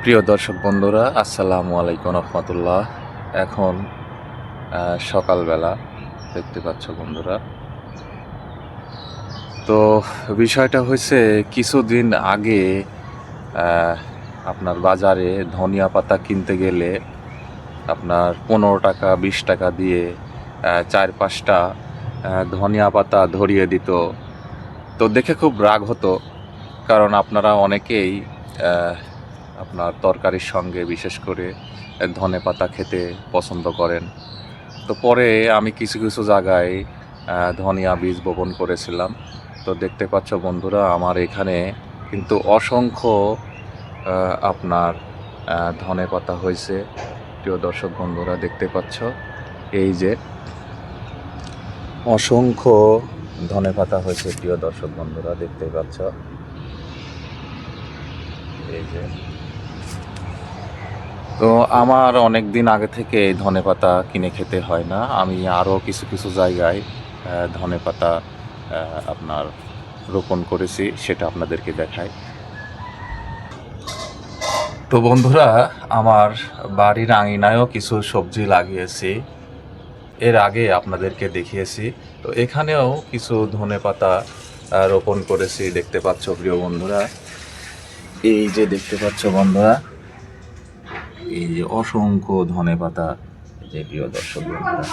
প্রিয় দর্শক বন্ধুরা, আসসালামু আলাইকুম রহমতুল্লাহ। এখন সকালবেলা দেখতে পাচ্ছ বন্ধুরা। তো বিষয়টা হয়েছে, কিছুদিন আগে আপনার বাজারে ধনিয়া পাতা কিনতে গেলে আপনার 15 টাকা 20 টাকা দিয়ে 4-5টা ধনিয়া পাতা ধরিয়ে দিত। তো দেখে খুব রাগ হতো, কারণ আপনারা অনেকেই আপনার তরকারির সঙ্গে বিশেষ করে ধনে পাতা খেতে পছন্দ করেন। তো পরে আমি কিছু কিছু জায়গায় ধনিয়া বীজ বপন করেছিলাম। তো দেখতে পাচ্ছ বন্ধুরা, আমার এখানে কিন্তু অসংখ্য আপনার ধনে পাতা হয়েছে। প্রিয় দর্শক বন্ধুরা, দেখতে পাচ্ছ এই যে অসংখ্য ধনে পাতা হয়েছে। প্রিয় দর্শক বন্ধুরা, দেখতে পাচ্ছ এই যে। তো আমার অনেক দিন আগে থেকে ধনেপাতা কিনে খেতে হয় না। আমি আরও কিছু কিছু জায়গায় ধনেপাতা আপনার রোপণ করেছি, সেটা আপনাদেরকে দেখাই। তো বন্ধুরা, আমার বাড়ির আঙিনায়ও কিছু সবজি লাগিয়েছি, এর আগে আপনাদেরকে দেখিয়েছি। তো এখানেও কিছু ধনেপাতা রোপণ করেছি, দেখতে পাচ্ছ প্রিয় বন্ধুরা। এই যে দেখতে পাচ্ছ বন্ধুরা, এই যে অসংখ্য ধনেপাতা, যে প্রিয় দর্শক বন্ধুরা,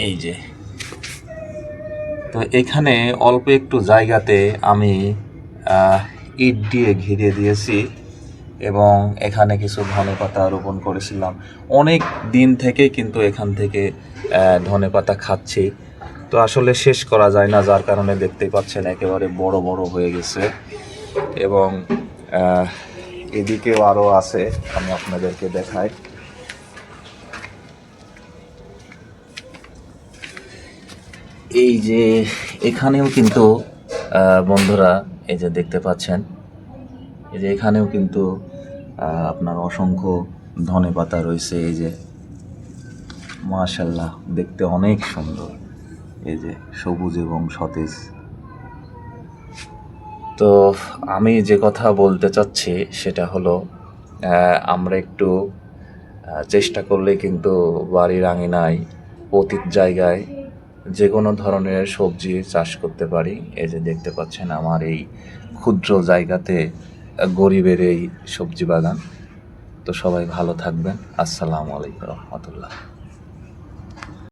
এই যে। তো এখানে অল্প একটু জায়গাতে আমি ইট দিয়ে ঘিরে দিয়েছি এবং এখানে কিছু ধনেপাতা রোপণ করেছিলাম। অনেক দিন থেকে কিন্তু এখান থেকে ধনেপাতা খাচ্ছি। তো আসলে শেষ করা যায় না, যার কারণে দেখতেই পাচ্ছেন একেবারে বড় বড় হয়ে গেছে। এবং এদিকেও আরও আছে, আমি আপনাদেরকে দেখাই। এই যে এখানেও কিন্তু বন্ধুরা, এই যে দেখতে পাচ্ছেন, এই যে এখানেও কিন্তু আপনার অসংখ্য ধনেপাতা রয়েছে। এই যে মাশাআল্লাহ, দেখতে অনেক সুন্দর, এই যে সবুজ এবং সতেজ। তো আমি যে কথা বলতে চাচ্ছি সেটা হলো, আমরা একটু চেষ্টা করলে কিন্তু বাড়ির আঙিনায় পতিত জায়গায় যে কোনো ধরনের সবজি চাষ করতে পারি। এই যে দেখতে পাচ্ছেন আমার এই ক্ষুদ্র জায়গাতে গরিবের এই সবজি বাগান। তো সবাই ভালো থাকবেন। আসসালামু আলাইকুম রহমতুল্লাহ।